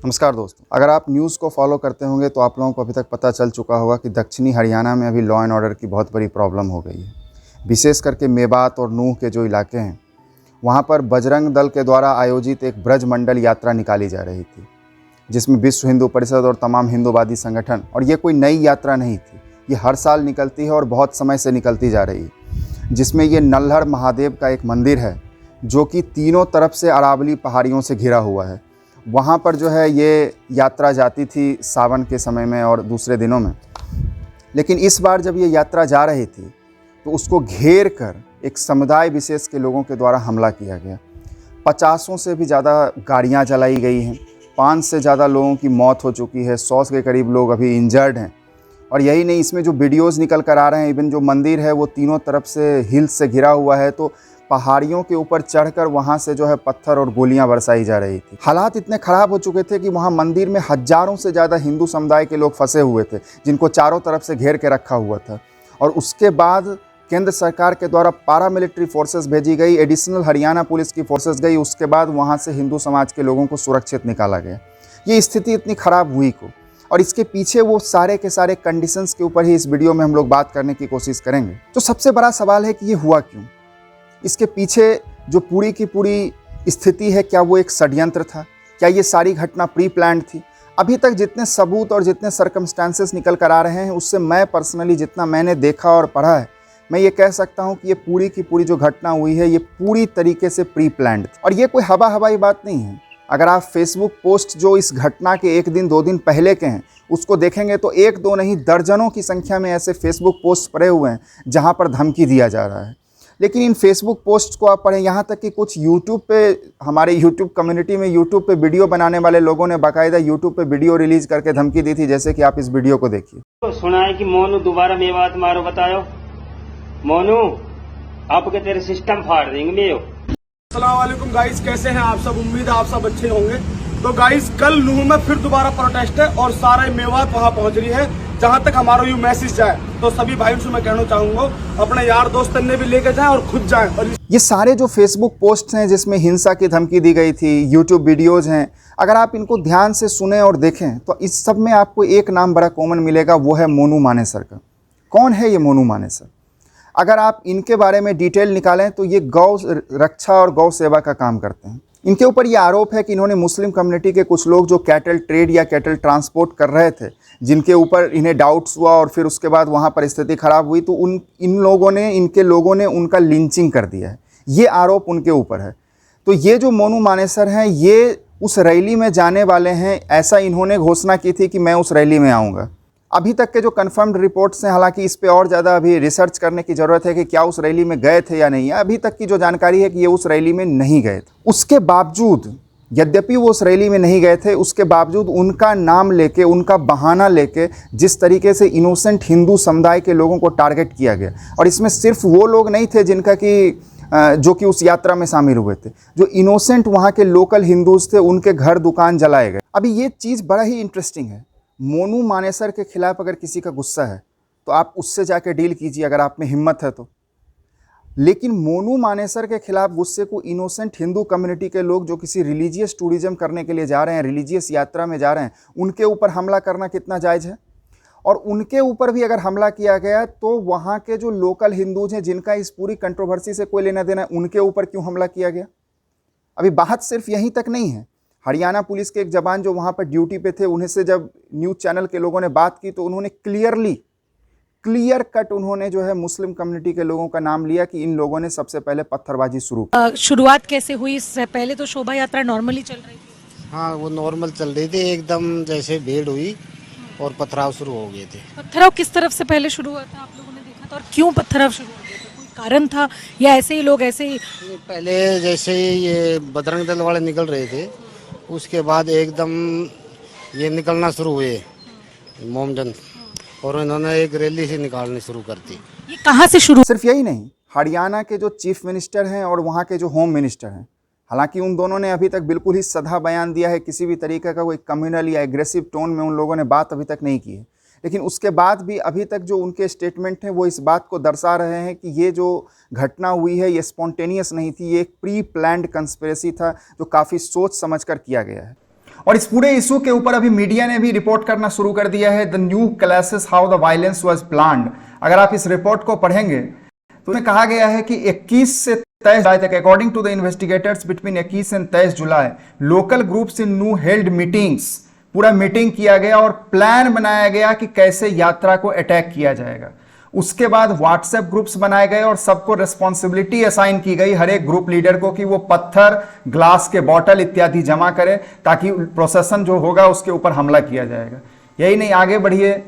नमस्कार दोस्तों, अगर आप न्यूज़ को फॉलो करते होंगे तो आप लोगों को अभी तक पता चल चुका होगा कि दक्षिणी हरियाणा में अभी लॉ एंड ऑर्डर की बहुत बड़ी प्रॉब्लम हो गई है। विशेष करके मेवात और नूंह के जो इलाके हैं, वहाँ पर बजरंग दल के द्वारा आयोजित एक ब्रज मंडल यात्रा निकाली जा रही थी, जिसमें विश्व हिंदू परिषद और तमाम हिंदूवादी संगठन, और ये कोई नई यात्रा नहीं थी, ये हर साल निकलती है और बहुत समय से निकलती जा रही है। जिसमें ये नल्हड़ महादेव का एक मंदिर है जो कि तीनों तरफ से अरावली पहाड़ियों से घिरा हुआ है। वहाँ पर जो है ये यात्रा जाती थी सावन के समय में और दूसरे दिनों में। लेकिन इस बार जब ये यात्रा जा रही थी तो उसको घेर कर एक समुदाय विशेष के लोगों के द्वारा हमला किया गया। 50 से भी ज़्यादा गाड़ियाँ जलाई गई हैं, 5 से ज़्यादा लोगों की मौत हो चुकी है, 100 के करीब लोग अभी इंजर्ड हैं। और यही नहीं, इसमें जो वीडियोज़ निकल कर आ रहे हैं, इवन जो मंदिर है वो तीनों तरफ से हिल्स से घिरा हुआ है, तो पहाड़ियों के ऊपर चढ़कर वहाँ से जो है पत्थर और गोलियां बरसाई जा रही थी। हालात इतने ख़राब हो चुके थे कि वहाँ मंदिर में हज़ारों से ज़्यादा हिंदू समुदाय के लोग फंसे हुए थे, जिनको चारों तरफ से घेर के रखा हुआ था। और उसके बाद केंद्र सरकार के द्वारा पारामिलिट्री फोर्सेस भेजी गई, एडिशनल हरियाणा पुलिस की फोर्सेस गई, उसके बाद वहाँ से हिंदू समाज के लोगों को सुरक्षित निकाला गया। ये स्थिति इतनी ख़राब हुई को, और इसके पीछे वो सारे के सारे कंडीशंस के ऊपर ही इस वीडियो में हम लोग बात करने की कोशिश करेंगे। तो सबसे बड़ा सवाल है कि ये हुआ क्यों? इसके पीछे जो पूरी की पूरी स्थिति है, क्या वो एक षड्यंत्र था? क्या ये सारी घटना प्री प्लान्ड थी? अभी तक जितने सबूत और जितने सर्कमस्टांसेस निकल कर आ रहे हैं, उससे मैं पर्सनली जितना मैंने देखा और पढ़ा है, मैं ये कह सकता हूँ कि ये पूरी की पूरी जो घटना हुई है, ये पूरी तरीके से प्री प्लान्ड थी। और ये कोई हवाई बात नहीं है। अगर आप फेसबुक पोस्ट जो इस घटना के 1 दिन 2 दिन पहले के हैं उसको देखेंगे तो 1-2 नहीं, दर्जनों की संख्या में ऐसे फेसबुक पोस्ट पड़े हुए हैं जहाँ पर धमकी दिया जा रहा है। लेकिन इन फेसबुक पोस्ट को आप पढ़ें, यहाँ तक कि कुछ यूट्यूब पे, हमारे यूट्यूब कम्युनिटी में यूट्यूब पे वीडियो बनाने वाले लोगों ने बाकायदा यूट्यूब पे वीडियो रिलीज करके धमकी दी थी, जैसे कि आप इस वीडियो को देखिए। तो सुना है कि मोनू दोबारा मेवात मारो, बताओ मोनू आपके तेरे सिस्टम फाड़ देंगे मेयो। अस्सलाम वालेकुम गाइस, कैसे हैं आप सब? उम्मीद है आप सब अच्छे होंगे। तो गाइस, कल नूंह में फिर दोबारा प्रोटेस्ट है और सारा मेवात वहां पहुंच रही है। जहां तक हमारा ये मैसेज जाए तो सभी भाइयों से मैं कहना चाहूंगा, अपने यार दोस्त ने भी लेके जाएं और खुद जाएं। और ये सारे जो फेसबुक पोस्ट हैं जिसमें हिंसा की धमकी दी गई थी, यूट्यूब वीडियोज़ हैं, अगर आप इनको ध्यान से सुने और देखें तो इस सब में आपको एक नाम बड़ा कॉमन मिलेगा, वो है मोनू मानेसर का। कौन है ये मोनू मानेसर? अगर आप इनके बारे में डिटेल निकालें तो ये गौ रक्षा और गौ सेवा का काम करते हैं। इनके ऊपर ये आरोप है कि इन्होंने मुस्लिम कम्युनिटी के कुछ लोग जो कैटल ट्रेड या कैटल ट्रांसपोर्ट कर रहे थे, जिनके ऊपर इन्हें डाउट्स हुआ और फिर उसके बाद वहाँ पर स्थिति ख़राब हुई, तो इनके लोगों ने उनका लिंचिंग कर दिया है। ये आरोप उनके ऊपर है। तो ये जो मोनू मानेसर हैं, ये उस रैली में जाने वाले हैं, ऐसा इन्होंने घोषणा की थी कि मैं उस रैली में आऊँगा। अभी तक के जो कन्फर्म्ड रिपोर्ट्स हैं, हालांकि इस पे और ज़्यादा अभी रिसर्च करने की ज़रूरत है कि क्या उस रैली में गए थे या नहीं। अभी तक की जो जानकारी है कि ये उस रैली में नहीं गए थे। उसके बावजूद, यद्यपि वो उस रैली में नहीं गए थे, उसके बावजूद उनका नाम लेके, उनका बहाना लेके जिस तरीके से इनोसेंट हिंदू समुदाय के लोगों को टारगेट किया गया, और इसमें सिर्फ वो लोग नहीं थे जिनका कि जो कि उस यात्रा में शामिल हुए थे, जो इनोसेंट वहाँ के लोकल हिंदूज थे, उनके घर दुकान जलाए गए। अभी ये चीज़ बड़ा ही इंटरेस्टिंग है। मोनू मानेसर के खिलाफ अगर किसी का गुस्सा है तो आप उससे जाके डील कीजिए, अगर आप में हिम्मत है तो। लेकिन मोनू मानेसर के खिलाफ गुस्से को इनोसेंट हिंदू कम्युनिटी के लोग जो किसी रिलीजियस टूरिज्म करने के लिए जा रहे हैं, रिलीजियस यात्रा में जा रहे हैं, उनके ऊपर हमला करना कितना जायज़ है? और उनके ऊपर भी अगर हमला किया गया तो वहाँ के जो लोकल हिंदूज हैं, जिनका इस पूरी कंट्रोवर्सी से कोई लेना देना है, उनके ऊपर क्यों हमला किया गया? अभी बात सिर्फ यहीं तक नहीं है। हरियाणा पुलिस के एक जवान जो वहाँ पर ड्यूटी पे थे, उन्हें से जब न्यूज़ चैनल के लोगों ने बात की तो उन्होंने क्लियर कट उन्होंने जो है मुस्लिम कम्युनिटी के लोगों का नाम लिया कि इन लोगों ने सबसे पहले पत्थरबाजी शुरू की। शुरुआत कैसे हुई? इससे पहले तो शोभा यात्रा नॉर्मली चल रही थी। हाँ, वो नॉर्मल चल रही थी, एकदम जैसे भीड़ हुई और पथराव शुरू हो गए थे। पत्थराव किस तरफ से पहले शुरू हुआ था, आप लोगों ने देखा था? और क्यों पत्थराव शुरू हो गया था? कोई कारण था या ऐसे ही लोग ऐसे ही? पहले जैसे ये बजरंग दल वाले निकल रहे थे, उसके बाद एकदम ये निकलना शुरू हुए मोमजन, और इन्होंने एक रैली से निकालनी शुरू कर दी। ये कहाँ से शुरू? सिर्फ यही नहीं, हरियाणा के जो चीफ मिनिस्टर हैं और वहाँ के जो होम मिनिस्टर हैं, हालांकि उन दोनों ने अभी तक बिल्कुल ही सधा बयान दिया है, किसी भी तरीके का कोई कम्युनल या एग्रेसिव टोन में उन लोगों ने बात अभी तक नहीं की है। लेकिन उसके बाद भी अभी तक जो उनके स्टेटमेंट हैं वो इस बात को दर्शा रहे हैं कि ये जो घटना हुई है ये स्पॉन्टेनियस नहीं थी, ये एक प्री प्लान्ड कंस्पिरेसी था जो काफ़ी सोच समझकर किया गया है। और इस पूरे इशू के ऊपर अभी मीडिया ने भी रिपोर्ट करना शुरू कर दिया है, the new classes how the violence was planned. अगर आप इस रिपोर्ट को पढ़ेंगे तो उसमें कहा गया है कि 21 से 23 जुलाई तक, according to the investigators, between 21 and 23 July local groups in new held meetings, पूरा मीटिंग किया गया और प्लान बनाया गया कि कैसे यात्रा को अटैक किया जाएगा। उसके बाद व्हाट्सएप ग्रुप्स बनाए गए और सबको रिस्पॉन्सिबिलिटी असाइन की गई, हर एक ग्रुप लीडर को, कि वो पत्थर, ग्लास के बॉटल इत्यादि जमा करें ताकि प्रोसेशन जो होगा उसके ऊपर हमला किया जाएगा। यही नहीं, आगे बढ़िए,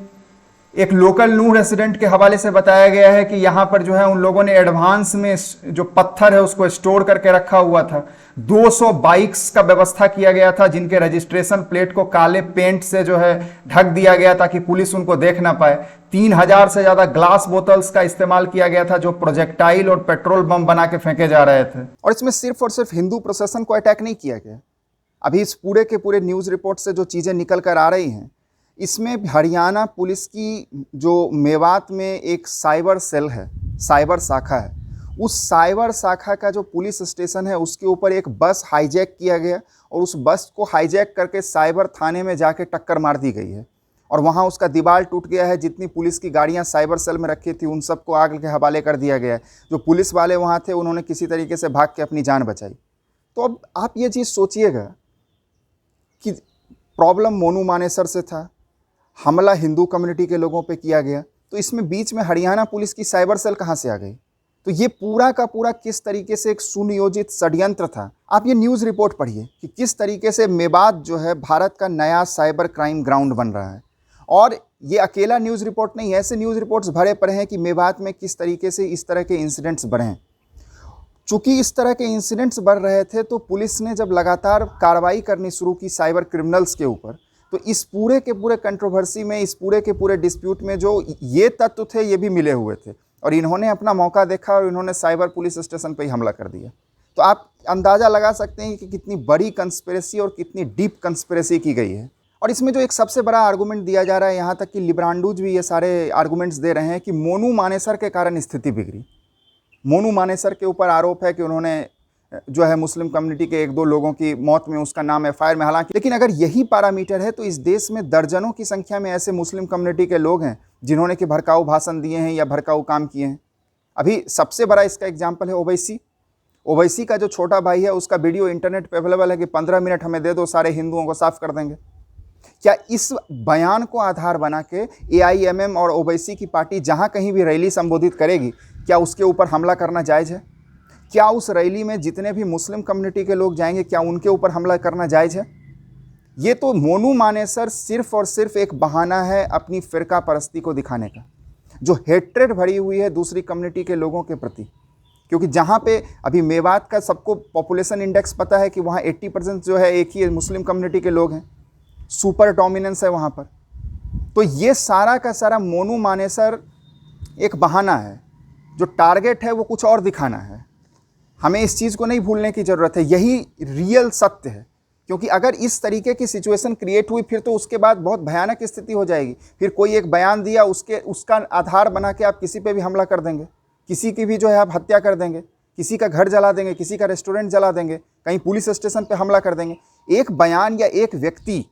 एक लोकल नूह रेसिडेंट के हवाले से बताया गया है कि यहाँ पर जो है उन लोगों ने एडवांस में जो पत्थर है उसको स्टोर करके रखा हुआ था। 200 बाइक्स का व्यवस्था किया गया था जिनके रजिस्ट्रेशन प्लेट को काले पेंट से जो है ढक दिया गया ताकि पुलिस उनको देख ना पाए। 3000 से ज्यादा ग्लास बोतल्स का इस्तेमाल किया गया था जो प्रोजेक्टाइल और पेट्रोल बम बना के फेंके जा रहे थे। और इसमें सिर्फ और सिर्फ हिंदू प्रोसेशन को अटैक नहीं किया गया। अभी इस पूरे के पूरे न्यूज़ रिपोर्ट से जो चीज़ें निकल कर आ रही हैं, इसमें हरियाणा पुलिस की जो मेवात में एक साइबर सेल है, साइबर शाखा है, उस साइबर शाखा का जो पुलिस स्टेशन है उसके ऊपर एक बस हाईजैक किया गया और उस बस को हाईजैक करके साइबर थाने में जाके टक्कर मार दी गई है और वहाँ उसका दीवार टूट गया है। जितनी पुलिस की गाड़ियाँ साइबर सेल में रखी थी उन सबको आग के हवाले कर दिया गया है। जो पुलिस वाले वहाँ थे उन्होंने किसी तरीके से भाग के अपनी जान बचाई। तो अब आप ये चीज़ सोचिएगा कि प्रॉब्लम मोनू मानेसर से था, हमला हिंदू कम्युनिटी के लोगों पे किया गया, तो इसमें बीच में हरियाणा पुलिस की साइबर सेल कहाँ से आ गई? तो ये पूरा का पूरा किस तरीके से एक सुनियोजित षड्यंत्र था। आप ये न्यूज़ रिपोर्ट पढ़िए कि किस तरीके से मेवात जो है भारत का नया साइबर क्राइम ग्राउंड बन रहा है। और ये अकेला न्यूज़ रिपोर्ट नहीं है, ऐसे न्यूज़ रिपोर्ट्स भरे पड़े हैं कि मेवात में किस तरीके से इस तरह के इंसिडेंट्स बढ़े हैं। चूँकि इस तरह के इंसिडेंट्स बढ़ रहे थे तो पुलिस ने जब लगातार कार्रवाई करनी शुरू की साइबर क्रिमिनल्स के ऊपर, तो इस पूरे के पूरे कंट्रोवर्सी में, इस पूरे के पूरे डिस्प्यूट में जो ये तत्व थे ये भी मिले हुए थे और इन्होंने अपना मौका देखा और इन्होंने साइबर पुलिस स्टेशन पे ही हमला कर दिया। तो आप अंदाज़ा लगा सकते हैं कि कितनी बड़ी कंस्पिरेसी और कितनी डीप कंस्पिरेसी की गई है। और इसमें जो एक सबसे बड़ा आर्गूमेंट दिया जा रहा है, यहाँ तक कि लिब्रांडूज भी ये सारे आर्गूमेंट्स दे रहे हैं कि मोनू मानेसर के कारण स्थिति बिगड़ी। मोनू मानेसर के ऊपर आरोप है कि उन्होंने जो है मुस्लिम कम्युनिटी के 1-2 लोगों की मौत में उसका नाम एफआईआर में, हालांकि, लेकिन अगर यही पैरामीटर है तो इस देश में दर्जनों की संख्या में ऐसे मुस्लिम कम्युनिटी के लोग हैं जिन्होंने कि भड़काऊ भाषण दिए हैं या भड़काऊ काम किए हैं। अभी सबसे बड़ा इसका एग्जाम्पल है ओवैसी। ओवैसी का जो छोटा भाई है उसका वीडियो इंटरनेट पर अवेलेबल है कि 15 मिनट हमें दे दो, सारे हिंदुओं को साफ कर देंगे। क्या इस बयान को आधार बना के AIMM और ओवैसी की पार्टी जहाँ कहीं भी रैली संबोधित करेगी, क्या उसके ऊपर हमला करना जायज़ है? क्या उस रैली में जितने भी मुस्लिम कम्युनिटी के लोग जाएंगे क्या उनके ऊपर हमला करना जायज़ है? ये तो मोनू मानेसर सिर्फ और सिर्फ एक बहाना है अपनी फ़िरका परस्ती को दिखाने का, जो हेट्रेड भरी हुई है दूसरी कम्युनिटी के लोगों के प्रति। क्योंकि जहाँ पे अभी मेवात का सबको पॉपुलेशन इंडेक्स पता है कि वहाँ 80% जो है एक ही मुस्लिम कम्युनिटी के लोग हैं, सुपर डोमिनेंस है वहाँ पर। तो ये सारा का सारा मोनू मानेसर एक बहाना है, जो टारगेट है वो कुछ और दिखाना है। हमें इस चीज़ को नहीं भूलने की ज़रूरत है, यही रियल सत्य है। क्योंकि अगर इस तरीके की सिचुएशन क्रिएट हुई फिर तो उसके बाद बहुत भयानक स्थिति हो जाएगी। फिर कोई एक बयान दिया, उसका आधार बना के आप किसी पे भी हमला कर देंगे, किसी की भी जो है आप हत्या कर देंगे, किसी का घर जला देंगे, किसी का रेस्टोरेंट जला देंगे, कहीं पुलिस स्टेशन पे हमला कर देंगे। एक बयान या एक व्यक्ति,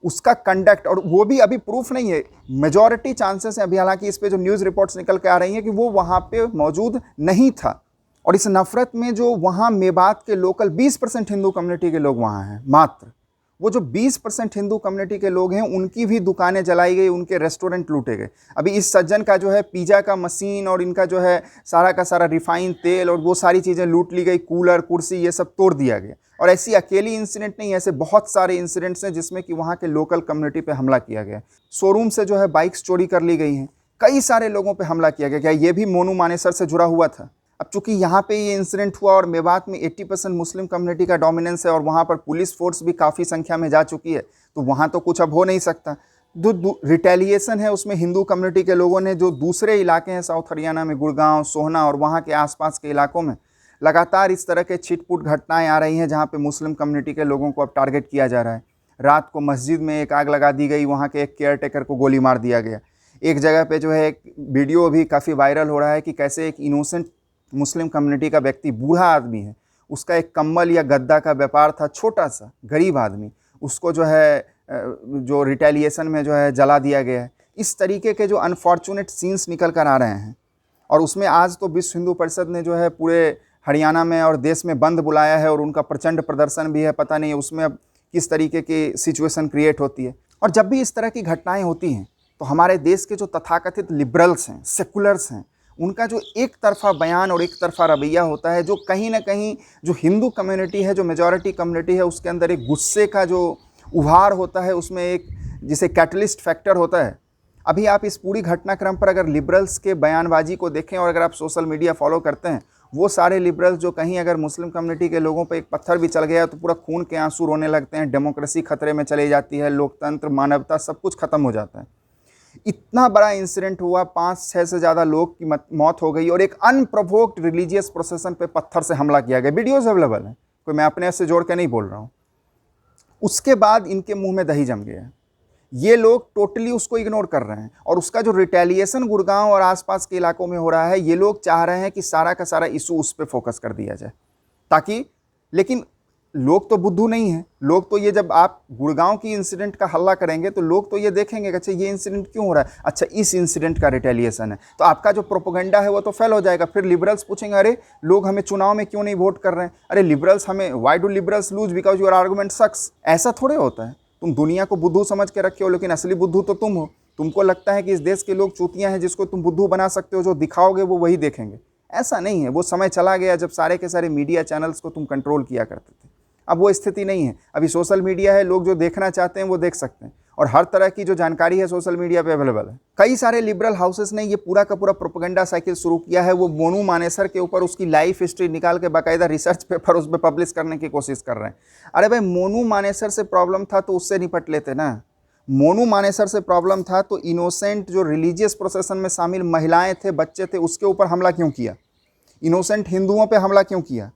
उसका कंडक्ट, और वो भी अभी प्रूफ नहीं है, मेजॉरिटी चांसेस हैं अभी, हालांकि इस पे जो न्यूज़ रिपोर्ट्स निकल के आ रही हैं कि वो वहाँ पे मौजूद नहीं था। और इस नफ़रत में जो वहाँ मेवात के लोकल 20% हिंदू कम्युनिटी के लोग वहाँ हैं, मात्र वो जो 20% हिंदू कम्युनिटी के लोग हैं उनकी भी दुकानें जलाई गई, उनके रेस्टोरेंट लूटे गए। अभी इस सज्जन का जो है पिज़्ज़ा का मशीन और इनका जो है सारा का सारा रिफाइंड तेल और वो सारी चीज़ें लूट ली गई, कूलर, कुर्सी, ये सब तोड़ दिया गया। और ऐसी अकेली इंसिडेंट नहीं, ऐसे बहुत सारे इंसिडेंट्स हैं जिसमें कि वहाँ के लोकल कम्युनिटी पे हमला किया गया। शोरूम से जो है बाइक्स चोरी कर ली गई हैं, कई सारे लोगों पे हमला किया गया। क्या ये भी मोनू मानेसर से जुड़ा हुआ था? अब चूंकि यहाँ पे ये इंसिडेंट हुआ और मेवात में 80% मुस्लिम कम्युनिटी का डोमिनेंस है और वहाँ पर पुलिस फोर्स भी काफ़ी संख्या में जा चुकी है, तो वहाँ तो कुछ अब हो नहीं सकता। रिटेलिएशन है उसमें हिंदू कम्युनिटी के लोगों ने, जो दूसरे इलाके हैं साउथ हरियाणा में, गुड़गांव, सोहना और वहाँ के आसपास के इलाकों में लगातार इस तरह के छिटपुट घटनाएं आ रही हैं जहाँ पे मुस्लिम कम्युनिटी के लोगों को अब टारगेट किया जा रहा है। रात को मस्जिद में एक आग लगा दी गई, वहाँ के एक केयरटेकर को गोली मार दिया गया। एक जगह पे जो है एक वीडियो भी काफ़ी वायरल हो रहा है कि कैसे एक इनोसेंट मुस्लिम कम्युनिटी का व्यक्ति, बूढ़ा आदमी है, उसका एक कम्बल या गद्दा का व्यापार था, छोटा सा गरीब आदमी, उसको जो है जो रिटेलिएशन में जो है जला दिया गया है। इस तरीके के जो अनफॉर्चुनेट सीन्स निकल कर आ रहे हैं, और उसमें आज तो विश्व हिंदू परिषद ने जो है पूरे हरियाणा में और देश में बंद बुलाया है और उनका प्रचंड प्रदर्शन भी है। पता नहीं उसमें अब किस तरीके की सिचुएशन क्रिएट होती है। और जब भी इस तरह की घटनाएं होती हैं तो हमारे देश के जो तथाकथित लिबरल्स हैं, सेकुलर्स हैं, उनका जो एक तरफा बयान और एक तरफा रवैया होता है, जो कहीं ना कहीं जो हिंदू कम्युनिटी है, जो मेजॉरिटी कम्युनिटी है, उसके अंदर एक गुस्से का जो उभार होता है, उसमें एक जिसे कैटलिस्ट फैक्टर होता है। अभी आप इस पूरी घटनाक्रम पर अगर लिबरल्स के बयानबाजी को देखें और अगर आप सोशल मीडिया फॉलो करते हैं, वो सारे लिबरल्स जो कहीं अगर मुस्लिम कम्युनिटी के लोगों पर एक पत्थर भी चल गया तो पूरा खून के आंसू रोने लगते हैं, डेमोक्रेसी खतरे में चली जाती है, लोकतंत्र, मानवता सब कुछ खत्म हो जाता है। इतना बड़ा इंसिडेंट हुआ, 5-6 से ज़्यादा लोग की मौत हो गई और एक अनप्रोवोक्ड रिलीजियस प्रोसेशन पे पत्थर से हमला किया गया। वीडियोज़ अवेलेबल हैं, कोई मैं अपने से जोड़ के नहीं बोल रहा हूँ। उसके बाद इनके मुंह में दही जम गया। ये लोग टोटली उसको इग्नोर कर रहे हैं और उसका जो रिटेलिएशन गुड़गांव और आसपास के इलाकों में हो रहा है, ये लोग चाह रहे हैं कि सारा का सारा इशू उस पर फोकस कर दिया जाए ताकि, लेकिन लोग तो बुद्धू नहीं हैं। लोग तो ये, जब आप गुड़गांव की इंसिडेंट का हल्ला करेंगे तो लोग तो ये देखेंगे कि अच्छा ये इंसिडेंट क्यों हो रहा है, अच्छा इस इंसिडेंट का रिटेलिएशन है, तो आपका जो प्रोपोगंडा है वो तो फेल हो जाएगा। फिर लिबरल्स पूछेंगे अरे लोग हमें चुनाव में क्यों नहीं वोट कर रहे हैं, अरे लिबरल्स हमें, why do liberals lose, because your argument sucks. ऐसा थोड़े होता है। तुम दुनिया को बुद्धू समझ के रखे हो, लेकिन असली बुद्धू तो तुम हो। तुमको लगता है कि इस देश के लोग चूतियाँ हैं जिसको तुम बुद्धू बना सकते हो, जो दिखाओगे वो वही देखेंगे। ऐसा नहीं है। वो समय चला गया जब सारे के सारे मीडिया चैनल्स को तुम कंट्रोल किया करते थे। अब वो स्थिति नहीं है। अभी सोशल मीडिया है, लोग जो देखना चाहते हैं वो देख सकते हैं और हर तरह की जो जानकारी है सोशल मीडिया पे अवेलेबल है। कई सारे लिबरल हाउसेस ने ये पूरा का पूरा प्रोपेगेंडा साइकिल शुरू किया है। वो मोनू मानेसर के ऊपर उसकी लाइफ हिस्ट्री निकाल के बाकायदा रिसर्च पेपर उस पर पब्लिश करने की कोशिश कर रहे हैं। अरे भाई, मोनू मानेसर से प्रॉब्लम था तो उससे निपट लेते ना। मोनू मानेसर से प्रॉब्लम था तो इनोसेंट जो रिलीजियस प्रोसेशन में शामिल महिलाएं थे, बच्चे थे, उसके ऊपर हमला क्यों किया? इनोसेंट हिंदुओं पे हमला क्यों किया?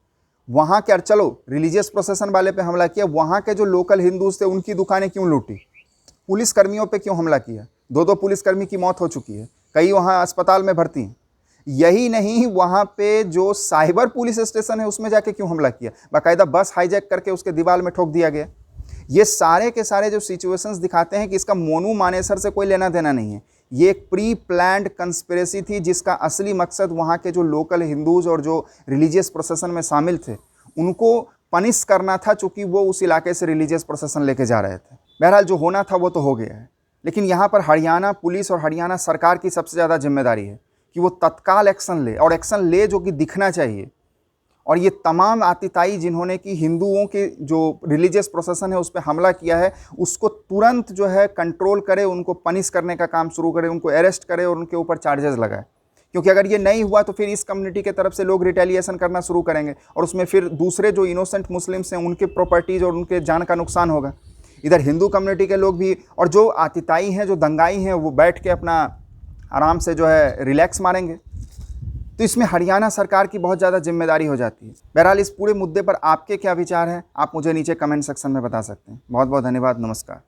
वहाँ क्या, चलो रिलीजियस प्रोसेशन वाले पे हमला किया, वहाँ के जो लोकल हिंदूज थे उनकी दुकानें क्यों लूटी? पुलिस कर्मियों पे क्यों हमला किया? 2 पुलिसकर्मी की मौत हो चुकी है, कई वहाँ अस्पताल में भर्ती हैं। यही नहीं, वहाँ पे जो साइबर पुलिस स्टेशन है उसमें जाके क्यों हमला किया? बाकायदा बस हाईजैक करके उसके दीवार में ठोक दिया गया। ये सारे के सारे जो सिचुएशंस दिखाते हैं कि इसका मोनू मानेसर से कोई लेना देना नहीं है। ये एक प्री प्लान्ड कंस्पिरेसी थी जिसका असली मकसद वहाँ के जो लोकल हिंदूज और जो रिलीजियस प्रोसेशन में शामिल थे उनको पनिश करना था, चूँकि वो उस इलाके से रिलीजियस प्रोसेशन लेके जा रहे थे। बहरहाल जो होना था वो तो हो गया है, लेकिन यहाँ पर हरियाणा पुलिस और हरियाणा सरकार की सबसे ज़्यादा जिम्मेदारी है कि वो तत्काल एक्शन ले, और एक्शन ले जो कि दिखना चाहिए। और ये तमाम आतिताई जिन्होंने कि हिंदुओं के जो रिलीजियस प्रोसेशन है उस पर हमला किया है, उसको तुरंत जो है कंट्रोल करे, उनको पनिश करने का काम शुरू करे, उनको अरेस्ट करे और उनके ऊपर चार्जेस लगाए। क्योंकि अगर ये नहीं हुआ तो फिर इस कम्युनिटी के तरफ से लोग रिटेलिएशन करना शुरू करेंगे और उसमें फिर दूसरे जो इनोसेंट मुस्लिम्स हैं उनके प्रॉपर्टीज़ और उनके जान का नुकसान होगा। इधर हिंदू कम्युनिटी के लोग भी और जो आतिताई हैं, जो दंगाई हैं, वो बैठ के अपना आराम से जो है रिलैक्स मारेंगे। तो इसमें हरियाणा सरकार की बहुत ज़्यादा जिम्मेदारी हो जाती है। बहरहाल इस पूरे मुद्दे पर आपके क्या विचार हैं, आप मुझे नीचे कमेंट सेक्शन में बता सकते हैं। बहुत बहुत धन्यवाद, नमस्कार।